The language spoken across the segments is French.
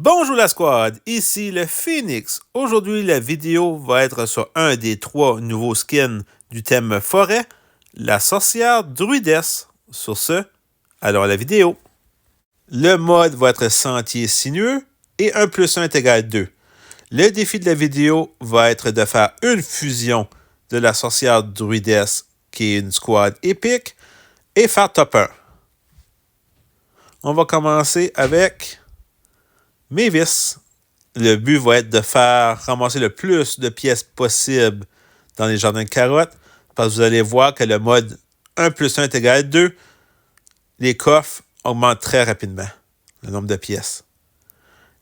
Bonjour la squad, ici le Phoenix. Aujourd'hui, la vidéo va être sur un des 3 nouveaux skins du thème forêt, la sorcière druidesse. Sur ce, allons à la vidéo. Le mode va être sentier sinueux et 1 + 1 = 2. Le défi de la vidéo va être de faire une fusion de la sorcière druidesse, qui est une squad épique, et faire top 1. On va commencer avec Mavis. Le but va être de faire ramasser le plus de pièces possible dans les jardins de carottes, parce que vous allez voir que le mode 1 + 1 = 2, les coffres augmentent très rapidement, le nombre de pièces.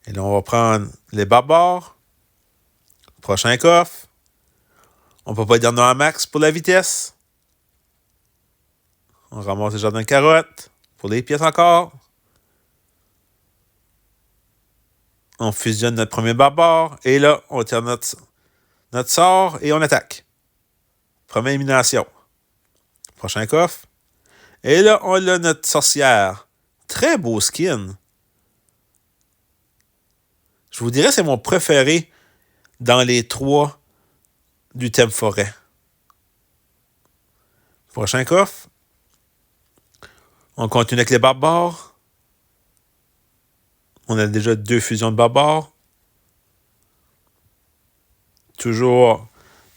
Et là, on va prendre les barbares. Prochain coffre. On ne peut pas dire non à max pour la vitesse. On ramasse les jardins de carottes. Pour les pièces encore. On fusionne notre premier barbare. Et là, on tire notre sort et on attaque. Première élimination. Prochain coffre. Et là, on a notre sorcière. Très beau skin. Je vous dirais, c'est mon préféré dans les 3 du thème forêt. Prochain coffre. On continue avec les barbares. On a déjà 2 fusions de barbares. Toujours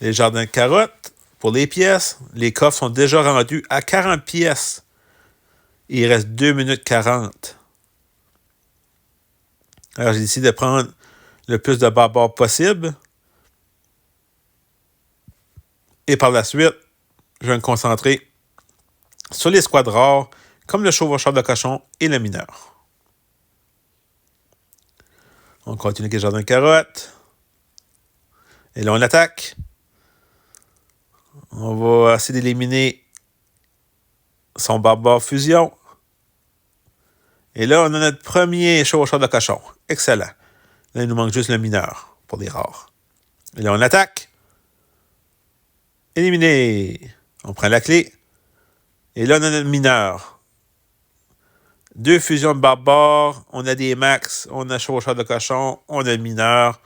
les jardins de carottes. Pour les pièces, les coffres sont déjà rendus à 40 pièces. Il reste 2 minutes 40. Alors, j'ai décidé de prendre le plus de barbares possible. Et par la suite, je vais me concentrer sur les squads rares, comme le chevaucheur de cochon et le mineur. On continue avec les jardins de carottes. Et là, on attaque. On va essayer d'éliminer son barbare fusion. Et là, on a notre premier chevaucheur de cochon. Excellent. Là, il nous manque juste le mineur pour les rares. Et là, on attaque. Éliminé. On prend la clé. Et là, on a notre mineur. 2 fusions de barbares. On a des max. On a chevaucheur de cochon. On a le mineur.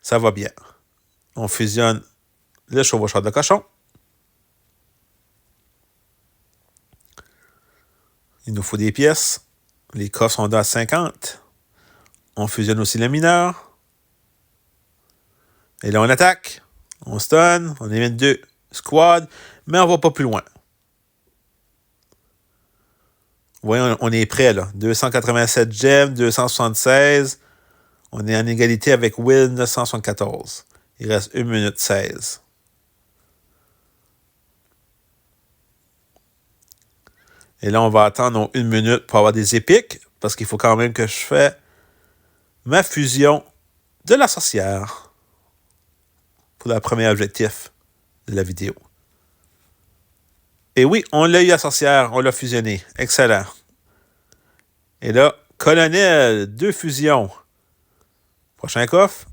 Ça va bien. On fusionne le chevaucheur de cochon. Il nous faut des pièces. Les coffres sont à 50. On fusionne aussi le mineur. Et là, on attaque. On stun. On élimine 2 squads. Mais on ne va pas plus loin. Vous voyez, on est prêt, là. 287 gemmes, 276. On est en égalité avec Will 974. Il reste 1 minute 16. Et là, on va attendre 1 minute pour avoir des épiques, parce qu'il faut quand même que je fasse ma fusion de la sorcière pour le premier objectif de la vidéo. Et oui, on l'a eu la sorcière, on l'a fusionné. Excellent. Et là, colonel, 2 fusions. Prochain coffre.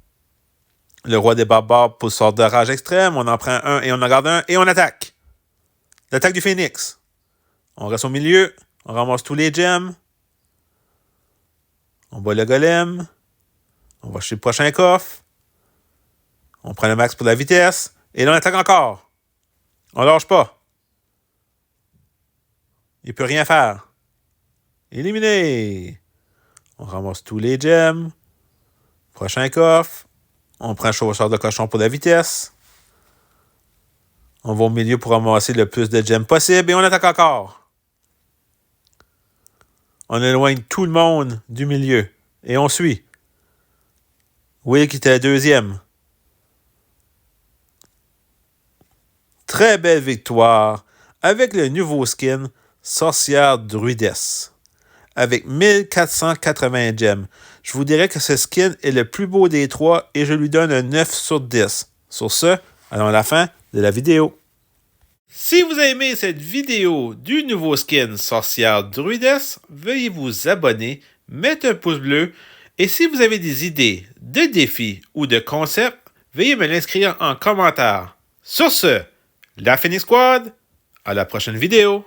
Le roi des barbares pour sort de rage extrême. On en prend un et on en garde un et on attaque. L'attaque du phénix. On reste au milieu. On ramasse tous les gemmes. On bat le golem. On va chez le prochain coffre. On prend le max pour la vitesse. Et là, on attaque encore. On lâche pas. Il ne peut rien faire. Éliminé. On ramasse tous les gemmes. Prochain coffre. On prend le chevaucheur de cochon pour la vitesse. On va au milieu pour ramasser le plus de gemmes possible. Et on attaque encore. On éloigne tout le monde du milieu. Et on suit. Will qui était deuxième. Très belle victoire avec le nouveau skin Sorcière druidesse. Avec 1480 gemmes. Je vous dirais que ce skin est le plus beau des 3 et je lui donne un 9 sur 10. Sur ce, allons à la fin de la vidéo. Si vous avez aimé cette vidéo du nouveau skin Sorcière druidesse, veuillez vous abonner, mettre un pouce bleu et si vous avez des idées de défis ou de concepts, veuillez me l'inscrire en commentaire. Sur ce, la Phoenix Squad, à la prochaine vidéo.